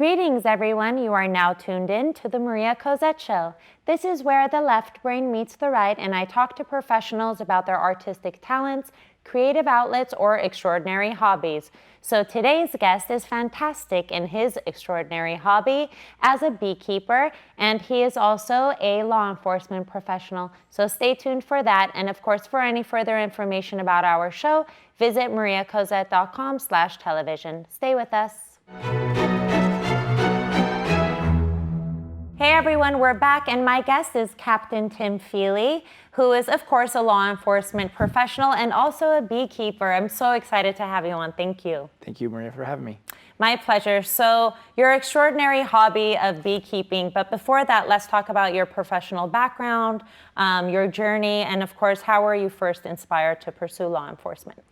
Greetings, everyone. You are now tuned in to the Maria Cozette Show. This is where the left brain meets the right, and I talk to professionals about their artistic talents, creative outlets, or extraordinary hobbies. So today's guest is fantastic in his extraordinary hobby as a beekeeper, and he is also a law enforcement professional. So stay tuned for that. And of course, for any further information about our show, visit mariacozette.com/television. Stay with us. Hey everyone, we're back, and my guest is Captain Tim Feeley, who is of course a law enforcement professional and also a beekeeper. I'm so excited to have you on. Thank you. Thank you, Maria, for having me. My pleasure. So your extraordinary hobby of beekeeping, but before that, let's talk about your professional background, your journey, and of course, how were you first inspired to pursue law enforcement?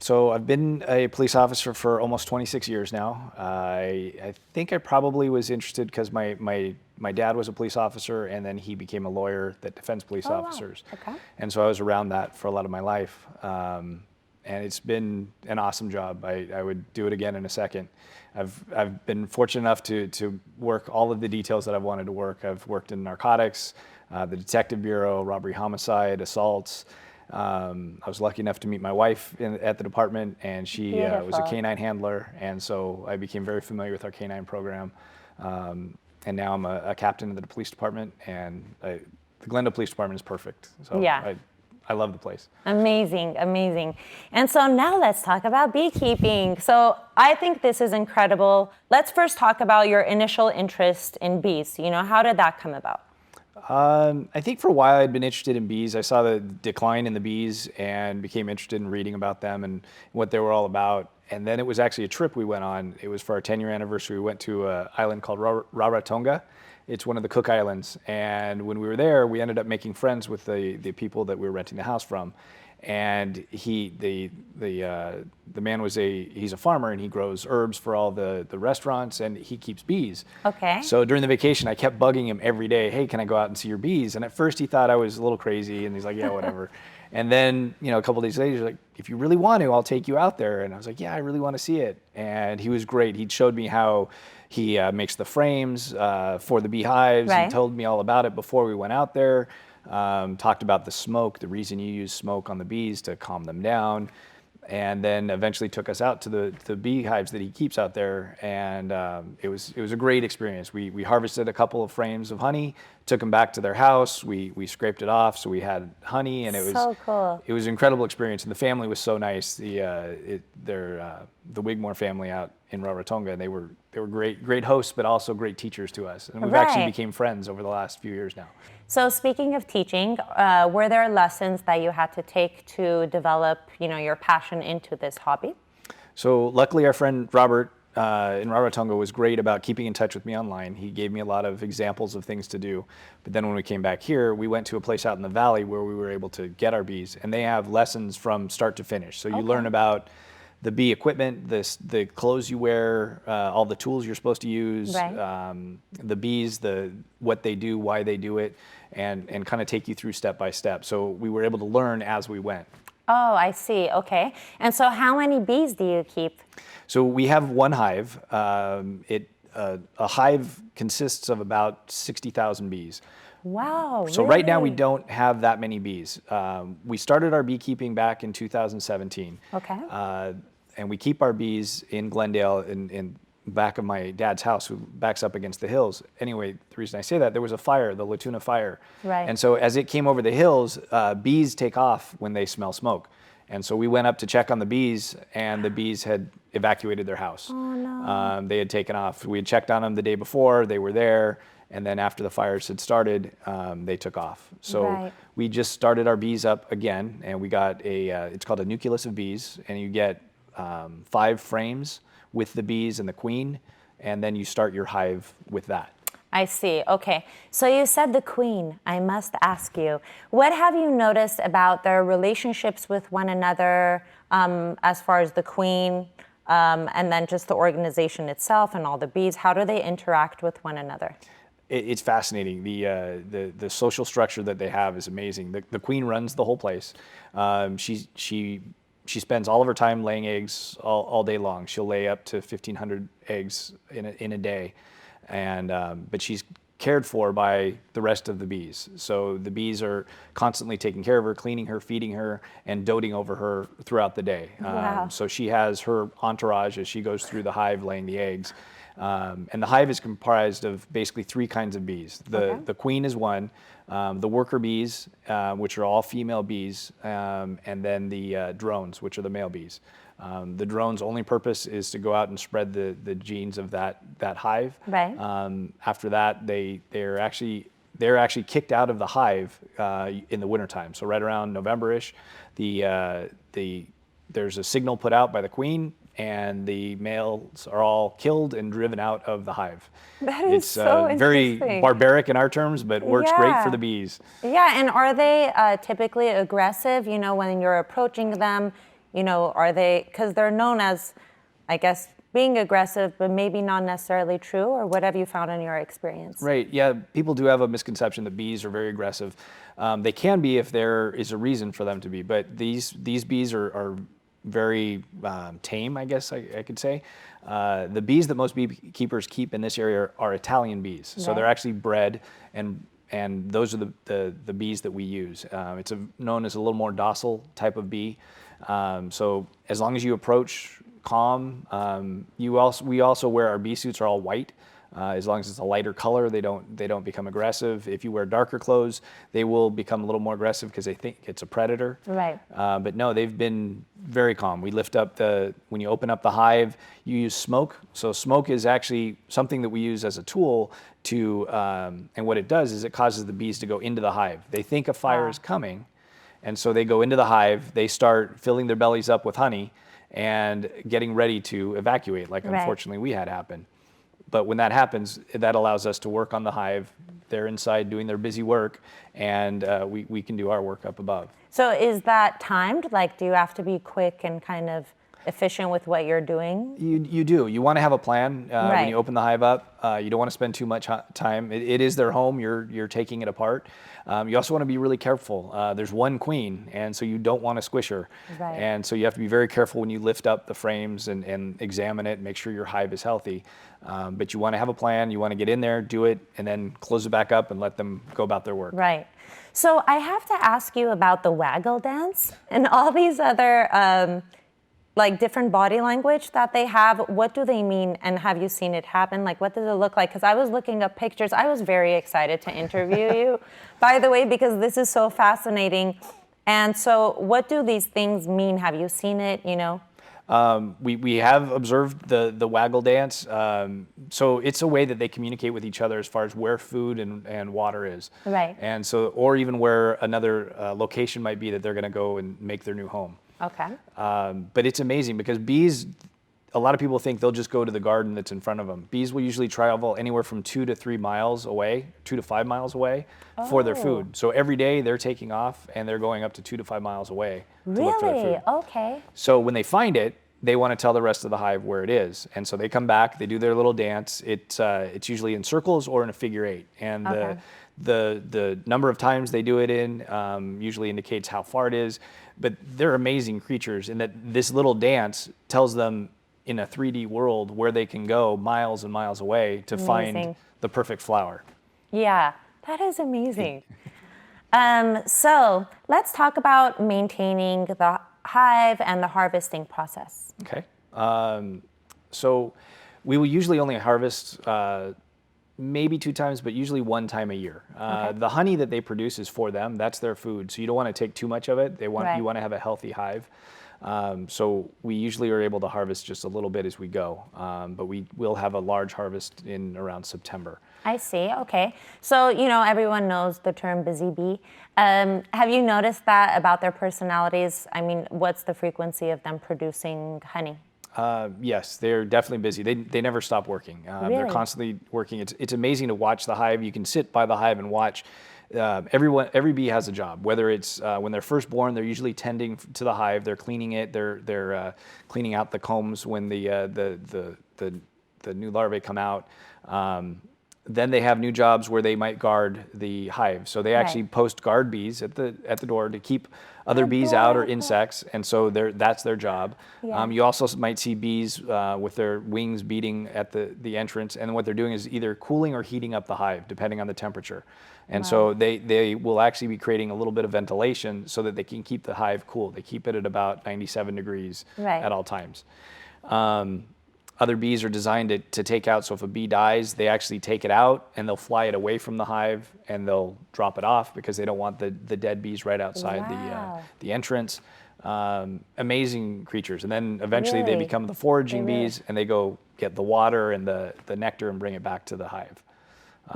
So I've been a police officer for almost 26 years now. I think I probably was interested because my dad was a police officer, and then he became a lawyer that defends police officers. Wow. Okay. And so I was around that for a lot of my life. And it's been an awesome job. I would do it again in a second. I've been fortunate enough to work all of the details that I've wanted to work. I've worked in narcotics, the detective bureau, robbery, homicide, assaults. I was lucky enough to meet my wife at the department, and she was a canine handler, and so I became very familiar with our canine program. And now I'm a captain of the police department, and the Glendale Police Department is perfect. So yeah. I love the place. Amazing, amazing. And so now let's talk about beekeeping. So I think this is incredible. Let's first talk about your initial interest in bees. How did that come about? I think for a while I'd been interested in bees. I saw the decline in the bees and became interested in reading about them and what they were all about. And then it was actually a trip we went on. It was for our 10-year anniversary. We went to an island called Rarotonga. It's one of the Cook Islands. And when we were there, we ended up making friends with the people that we were renting the house from. And the man he's a farmer, and he grows herbs for all the restaurants, and he keeps bees. Okay. So during the vacation, I kept bugging him every day, hey, can I go out and see your bees? And at first he thought I was a little crazy, and he's like, yeah, whatever. And then, a couple of days later, he's like, if you really want to, I'll take you out there. And I was like, yeah, I really want to see it. And he was great. He showed me how he makes the frames for the beehives. Right. He told me all about it before we went out there. Talked about the smoke, the reason you use smoke on the bees to calm them down, and then eventually took us out to the beehives that he keeps out there, and it was a great experience. We harvested a couple of frames of honey, took them back to their house, we scraped it off, so we had honey, and it was so cool. It was an incredible experience, and the family was so nice. The Wigmore family out in Rarotonga, and they were great hosts, but also great teachers to us, and we've actually became friends over the last few years now. So speaking of teaching, were there lessons that you had to take to develop, your passion into this hobby? So luckily our friend Robert in Rarotonga was great about keeping in touch with me online. He gave me a lot of examples of things to do. But then when we came back here, we went to a place out in the valley where we were able to get our bees, and they have lessons from start to finish. So you learn about the bee equipment, the clothes you wear, all the tools you're supposed to use, right. The bees, what they do, why they do it, and kind of take you through step by step. So we were able to learn as we went. Oh, I see. Okay. And so how many bees do you keep? So we have one hive. A hive consists of about 60,000 bees. Wow. So right now we don't have that many bees. We started our beekeeping back in 2017. Okay. And we keep our bees in Glendale in back of my dad's house, who backs up against the hills. Anyway, the reason I say that, there was a fire, the Latuna fire. Right. And so as it came over the hills, bees take off when they smell smoke. And so we went up to check on the bees, and the bees had evacuated their house. Oh, no. They had taken off. We had checked on them the day before, they were there. And then after the fires had started, they took off. So we just started our bees up again, and we got it's called a nucleus of bees, and you get 5 frames with the bees and the queen, and then you start your hive with that. I see. Okay. So you said the queen. I must ask you, what have you noticed about their relationships with one another as far as the queen and then just the organization itself and all the bees? How do they interact with one another? It's fascinating. The social structure that they have is amazing. The queen runs the whole place. She she spends all of her time laying eggs all day long. She'll lay up to 1,500 eggs in a day, and but she's cared for by the rest of the bees. So the bees are constantly taking care of her, cleaning her, feeding her, and doting over her throughout the day. Wow. So she has her entourage as she goes through the hive laying the eggs. And the hive is comprised of basically 3 kinds of bees. The queen is one, the worker bees, which are all female bees, and then the drones, which are the male bees. The drone's only purpose is to go out and spread the genes of that hive. Right. After that, they're actually kicked out of the hive in the wintertime. So right around November-ish, there's a signal put out by the queen, and the males are all killed and driven out of the hive. That is It's so very interesting. barbaric in our terms, but works great Yeah. for the bees. Yeah, and are they typically aggressive, when you're approaching them? Are they, because they're known as, I guess, being aggressive, but maybe not necessarily true, or what have you found in your experience? Right, yeah, people do have a misconception that bees are very aggressive. They can be if there is a reason for them to be, but these bees are very tame, I guess I could say. The bees that most beekeepers keep in this area are Italian bees. So they're actually bred, and those are the bees that we use. It's known as a little more docile type of bee. So as long as you approach calm, we also wear our bee suits are all white. As long as it's a lighter color, they don't become aggressive. If you wear darker clothes, they will become a little more aggressive because they think it's a predator. Right. But no, they've been very calm. We lift up when you open up the hive, you use smoke. So smoke is actually something that we use as a tool to, and what it does is it causes the bees to go into the hive. They think a fire is coming, and so they go into the hive, they start filling their bellies up with honey and getting ready to evacuate, like unfortunately we had happen. But when that happens, that allows us to work on the hive. They're inside doing their busy work, and we can do our work up above. So is that timed? Like, do you have to be quick and kind of efficient with what you're doing? You do. You want to have a plan Right. when you open the hive up. You don't want to spend too much time. It is their home. You're taking it apart. You also want to be really careful. There's one queen, and so you don't want to squish her. Right. And so you have to be very careful when you lift up the frames and examine it and make sure your hive is healthy. But you want to have a plan. You want to get in there, do it, and then close it back up and let them go about their work. Right. So I have to ask you about the waggle dance and all these other like different body language that they have. What do they mean, and have you seen it happen? Like, what does it look like? Because I was looking up pictures. I was very excited to interview you, by the way, because this is so fascinating. And so what do these things mean? Have you seen it, We have observed the waggle dance. So it's a way that they communicate with each other as far as where food and water is. Right. And so, or even where another location might be that they're going to go and make their new home. Okay. But it's amazing because bees, a lot of people think they'll just go to the garden that's in front of them. Bees will usually travel anywhere from 2 to 3 miles away, 2 to 5 miles away for their food. So every day they're taking off and they're going up to 2 to 5 miles away to look for their Really? food. Okay. So when they find it, they want to tell the rest of the hive where it is. And so they come back, they do their little dance. It's usually in circles or in a figure 8. And the number of times they do it in usually indicates how far it is. But they're amazing creatures in that this little dance tells them in a 3D world where they can go miles and miles away to find the perfect flower. Yeah, that is amazing. So let's talk about maintaining the hive and the harvesting process. Okay. So we will usually only harvest maybe 2 times, but usually 1 time a year. The honey that they produce is for them. That's their food. So you don't want to take too much of it. You want to have a healthy hive. So we usually are able to harvest just a little bit as we go. But we will have a large harvest in around September. I see. Okay. So, everyone knows the term busy bee. Have you noticed that about their personalities? I mean, what's the frequency of them producing honey? Yes, they're definitely busy. They never stop working. Really? They're constantly working. It's amazing to watch the hive. You can sit by the hive and watch. Every bee has a job. Whether it's when they're first born, they're usually tending to the hive. They're cleaning it. They're cleaning out the combs when the new larvae come out. then they have new jobs where they might guard the hive. So they actually post guard bees at the door to keep other bees out or insects, and so that's their job. Yeah. You also might see bees with their wings beating at the entrance, and what they're doing is either cooling or heating up the hive, depending on the temperature. And so they will actually be creating a little bit of ventilation so that they can keep the hive cool. They keep it at about 97 degrees at all times. Other bees are designed to take out, so if a bee dies, they actually take it out and they'll fly it away from the hive and they'll drop it off because they don't want the dead bees right outside the entrance. Amazing creatures. And then eventually they become the foraging bees and they go get the water and the nectar and bring it back to the hive.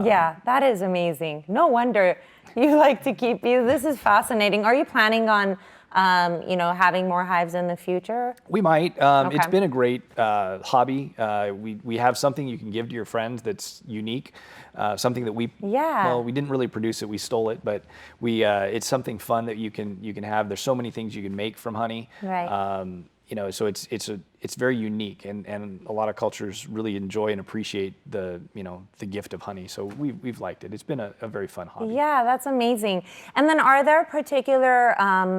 Yeah, that is amazing. No wonder you like to keep bees. This is fascinating. Are you planning on having more hives in the future? We might. It's been a great hobby. We have something you can give to your friends that's unique. Something that we didn't really produce it. We stole it, but it's something fun that you can have. There's so many things you can make from honey. Right. So it's very unique, and a lot of cultures really enjoy and appreciate the gift of honey. So we've liked it. It's been a very fun hobby. Yeah, that's amazing. And then are there particular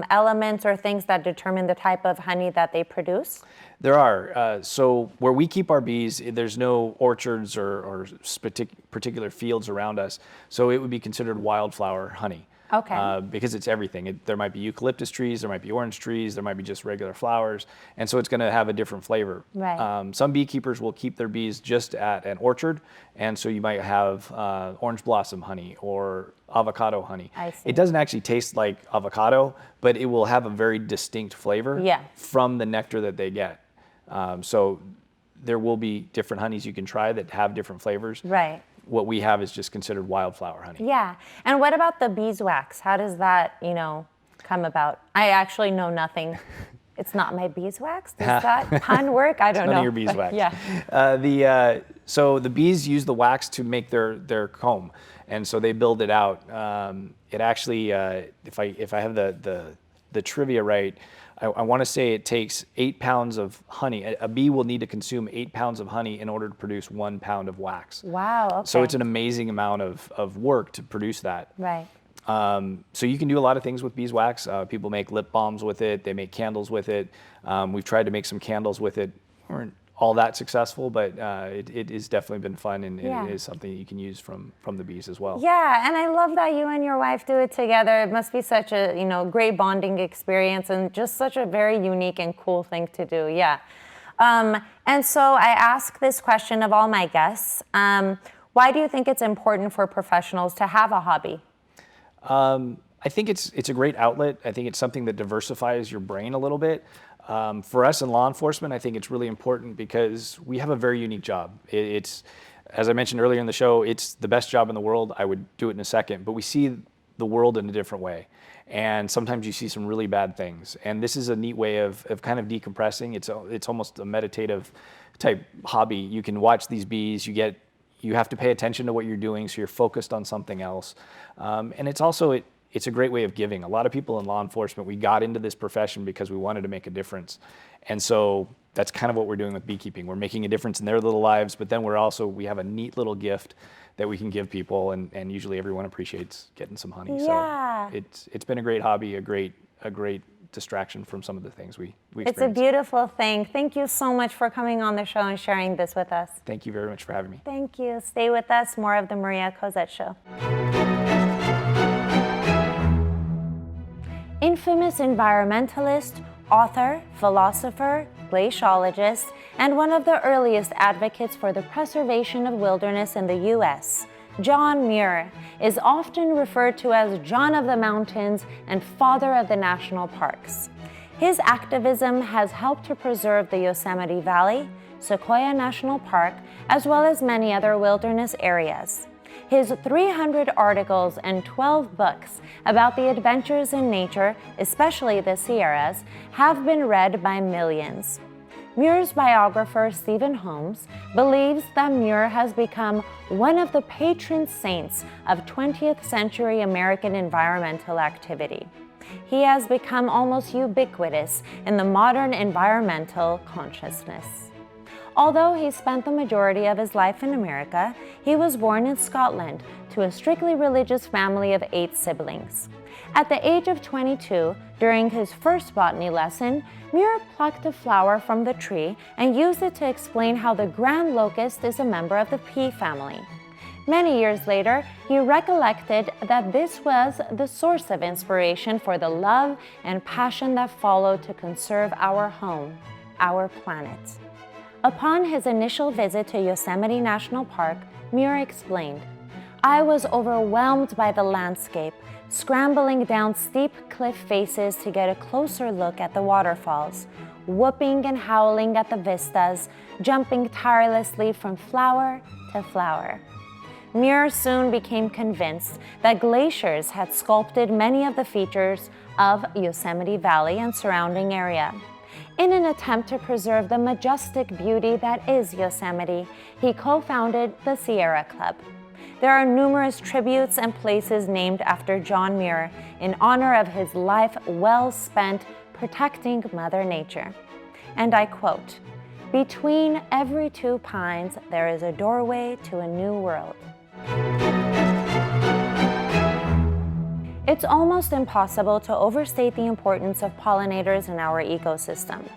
elements or things that determine the type of honey that they produce? There are. So where we keep our bees, there's no orchards or particular fields around us. So it would be considered wildflower honey. Okay. Because it's everything. There might be eucalyptus trees, there might be orange trees, there might be just regular flowers, and so it's going to have a different flavor. Right. Some beekeepers will keep their bees just at an orchard, and so you might have orange blossom honey or avocado honey. I see. It doesn't actually taste like avocado, but it will have a very distinct flavor from the nectar that they get. So there will be different honeys you can try that have different flavors. Right. What we have is just considered wildflower honey. Yeah. And what about the beeswax? How does that, come about? I actually know nothing. It's not my beeswax? Does that pun work? I don't know. None of your beeswax. Yeah. So the bees use the wax to make their comb, and so they build it out. It actually, if I have the trivia right, I want to say it takes 8 pounds of honey. A bee will need to consume 8 pounds of honey in order to produce 1 pound of wax. Wow, okay. So it's an amazing amount of work to produce that. Right. So you can do a lot of things with beeswax. People make lip balms with it. They make candles with it. We've tried to make some candles with it. We weren't all that successful, but it has definitely been fun, and it is something that you can use from the bees as well. Yeah, and I love that you and your wife do it together. It must be such a great bonding experience and just such a very unique and cool thing to do. Yeah. And so I ask this question of all my guests. Why do you think it's important for professionals to have a hobby? I think it's a great outlet. I think it's something that diversifies your brain a little bit. For us in law enforcement, I think it's really important because we have a very unique job. It's, as I mentioned earlier in the show, it's the best job in the world. I would do it in a second, but we see the world in a different way. And sometimes you see some really bad things. And this is a neat way of kind of decompressing. It's almost a meditative type hobby. You can watch these bees, you have to pay attention to what you're doing, so you're focused on something else. And it's also, it's a great way of giving. A lot of people in law enforcement, we got into this profession because we wanted to make a difference. And so that's kind of what we're doing with beekeeping. We're making a difference in their little lives, but then we have a neat little gift that we can give people, and usually everyone appreciates getting some honey. Yeah. So it's been a great hobby, a great distraction from some of the things we experience. It's a beautiful thing. Thank you so much for coming on the show and sharing this with us. Thank you very much for having me. Thank you. Stay with us. More of the Maria Cozette Show. Infamous environmentalist, author, philosopher, glaciologist, and one of the earliest advocates for the preservation of wilderness in the U.S., John Muir is often referred to as John of the Mountains and Father of the National Parks. His activism has helped to preserve the Yosemite Valley, Sequoia National Park, as well as many other wilderness areas. His 300 articles and 12 books about the adventures in nature, especially the Sierras, have been read by millions. Muir's biographer, Stephen Holmes, believes that Muir has become one of the patron saints of 20th century American environmental activity. He has become almost ubiquitous in the modern environmental consciousness. Although he spent the majority of his life in America, he was born in Scotland to a strictly religious family of 8 siblings. At the age of 22, during his first botany lesson, Muir plucked a flower from the tree and used it to explain how the grand locust is a member of the pea family. Many years later, he recollected that this was the source of inspiration for the love and passion that followed to conserve our home, our planet. Upon his initial visit to Yosemite National Park, Muir explained, "I was overwhelmed by the landscape, scrambling down steep cliff faces to get a closer look at the waterfalls, whooping and howling at the vistas, jumping tirelessly from flower to flower." Muir soon became convinced that glaciers had sculpted many of the features of Yosemite Valley and surrounding area. In an attempt to preserve the majestic beauty that is Yosemite, he co-founded the Sierra Club. There are numerous tributes and places named after John Muir in honor of his life well spent protecting Mother Nature. And I quote, "Between every 2 pines, there is a doorway to a new world." It's almost impossible to overstate the importance of pollinators in our ecosystem.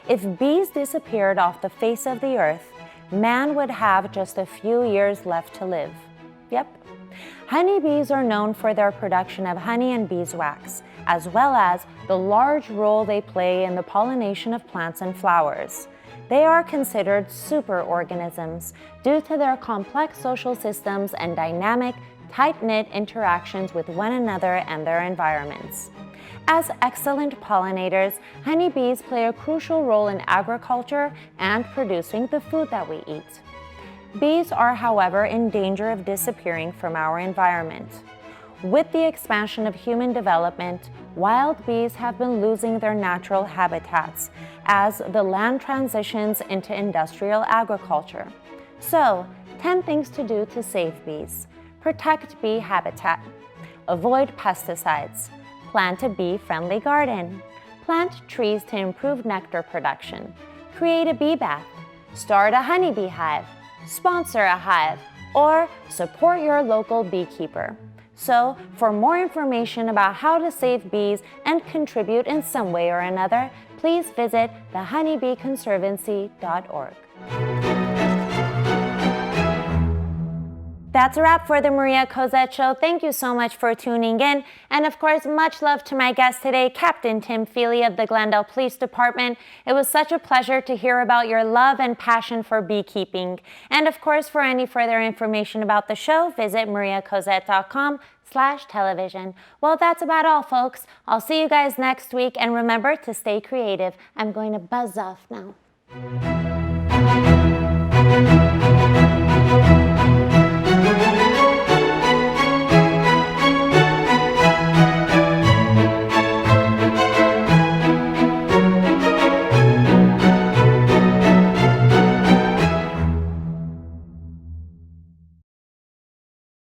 If bees disappeared off the face of the earth, man would have just a few years left to live. Yep. Honeybees are known for their production of honey and beeswax, as well as the large role they play in the pollination of plants and flowers. They are considered superorganisms due to their complex social systems and dynamic, tight-knit interactions with one another and their environments. As excellent pollinators, honeybees play a crucial role in agriculture and producing the food that we eat. Bees are, however, in danger of disappearing from our environment. With the expansion of human development, wild bees have been losing their natural habitats as the land transitions into industrial agriculture. So, 10 things to do to save bees. Protect bee habitat. Avoid pesticides. Plant a bee-friendly garden. Plant trees to improve nectar production. Create a bee bath. Start a honeybee hive. Sponsor a hive. Or support your local beekeeper. So, for more information about how to save bees and contribute in some way or another, please visit thehoneybeeconservancy.org. That's a wrap for the Maria Cozette Show. Thank you so much for tuning in. And of course, much love to my guest today, Captain Tim Feeley of the Glendale Police Department. It was such a pleasure to hear about your love and passion for beekeeping. And of course, for any further information about the show, visit mariacozette.com/television. Well, that's about all, folks. I'll see you guys next week. And remember to stay creative. I'm going to buzz off now.